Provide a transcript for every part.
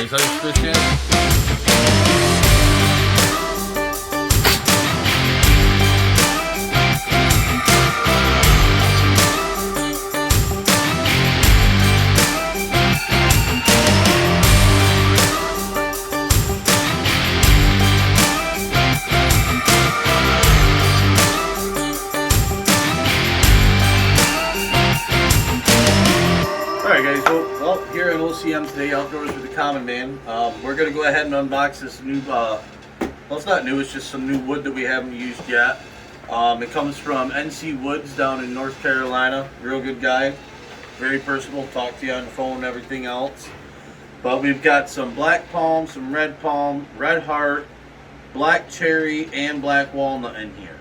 guys ice fish yet? Alright guys, well, here at OCM today, Outdoors with the Common Man, we're going to go ahead and unbox this new, well it's not new, it's just some new wood that we haven't used yet. It comes from NC Woods down in North Carolina. Real good guy, very personable, talk to you on the phone and everything else. But we've got some black palm, some red palm, red heart, black cherry, and black walnut in here.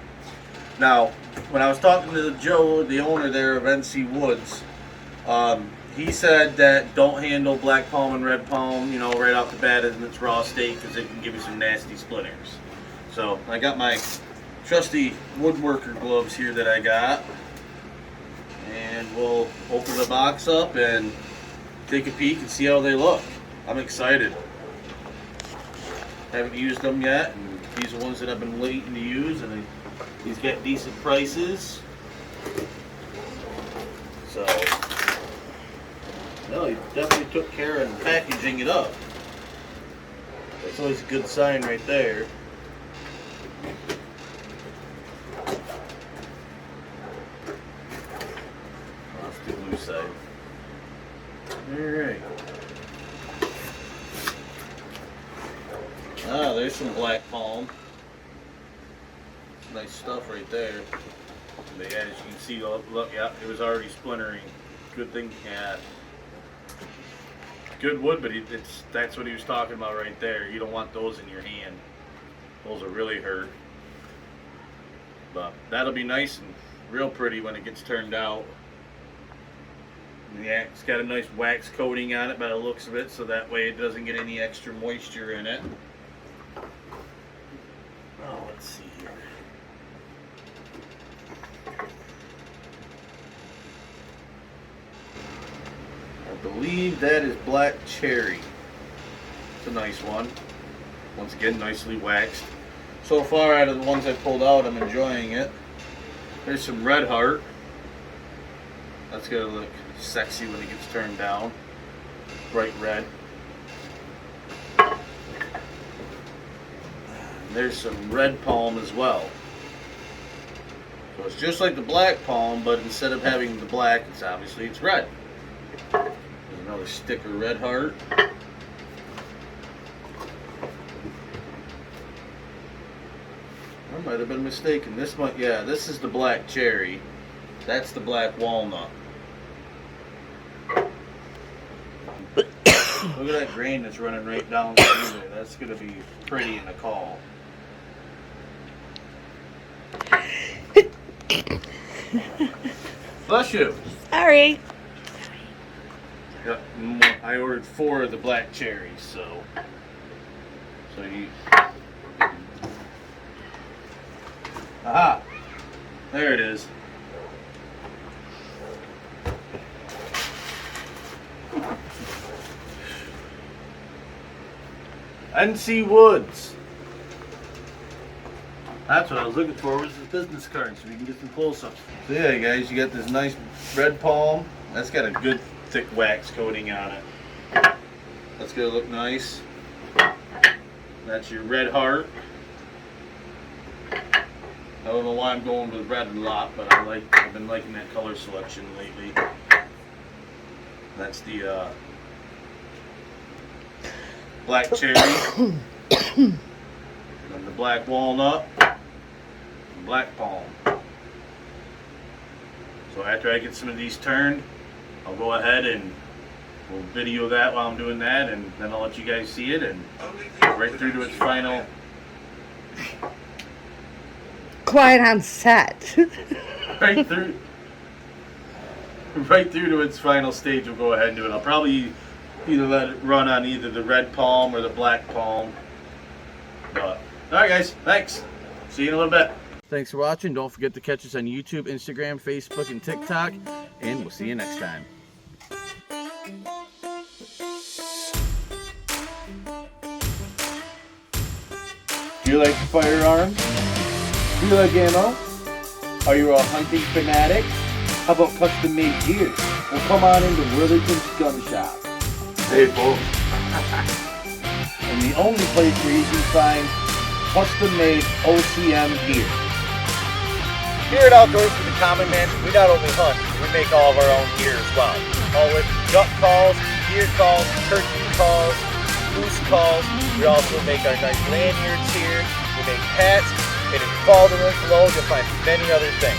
Now, when I was talking to Joe, the owner there of NC Woods, he said that don't handle black palm and red palm, you know, right off the bat in its raw state because it can give you some nasty splinters. So I got my trusty woodworker gloves here that I got, and we'll open the box up and take a peek and see how they look. I'm excited. Haven't used them yet, and these are ones that I've been waiting to use, and these get decent prices. So. No, he definitely took care of packaging it up. That's always a good sign right there. Let's do the loose side. Alright. Ah, there's some black palm. Nice stuff right there. But yeah, as you can see, look, yeah, it was already splintering. Good thing, yeah. Good wood, but that's what he was talking about right there. You don't want those in your hand. Those will really hurt. But that'll be nice and real pretty when it gets turned out. Yeah, it's got a nice wax coating on it by the looks of it, so that way it doesn't get any extra moisture in it. Oh, let's see here. I believe that is black cherry. It's a nice one. Once again, nicely waxed. So far, out of the ones I pulled out, I'm enjoying it. There's some red heart. That's gonna look sexy when it gets turned down. Bright red. There's some red palm as well. So it's just like the black palm, but instead of having the black, it's red. Another sticker red heart. I might have been mistaken. This might, yeah, this is the black cherry. That's the black walnut. Look at that grain that's running right down through there. That's going to be pretty in the call. Bless you. Sorry. Yep, I ordered 4 of the black cherries, so you. Aha! There it is. NC Woods. That's what I was looking for, was his business card, so we can get some close-ups. So yeah, guys, you got this nice red palm. That's got a good thick wax coating on it. That's gonna look nice. That's your red heart. I don't know why I'm going with red a lot, but I've been liking that color selection lately. That's the black cherry. And the black walnut. And black palm. So after I get some of these turned, I'll go ahead and we'll video that while I'm doing that, and then I'll let you guys see it, and right through to its final. Quiet on set. right through to its final stage, we'll go ahead and do it. I'll probably either let it run on either the red palm or the black palm. But alright guys, thanks. See you in a little bit. Thanks for watching. Don't forget to catch us on YouTube, Instagram, Facebook, and TikTok, and we'll see you next time. Do you like firearms? Do you like ammo? Are you a hunting fanatic? How about custom-made gear? Well, come on into Worthington's Gun Shop. Hey, folks. And the only place where you can find custom-made OCM gear. Here at Outdoors with the Common Man, we not only hunt, we make all of our own gear as well. All with duck calls, deer calls, turkey calls, goose calls. We also make our nice lanyards here. We make hats, and if you follow the link below, you'll find many other things.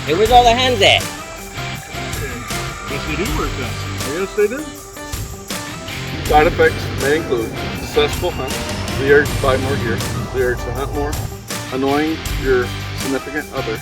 Hey, where's all the hens at? Yes, they do work then. Yes, they do. Side effects may include successful hunt, the urge to buy more gear, the urge to hunt more, annoying your significant other,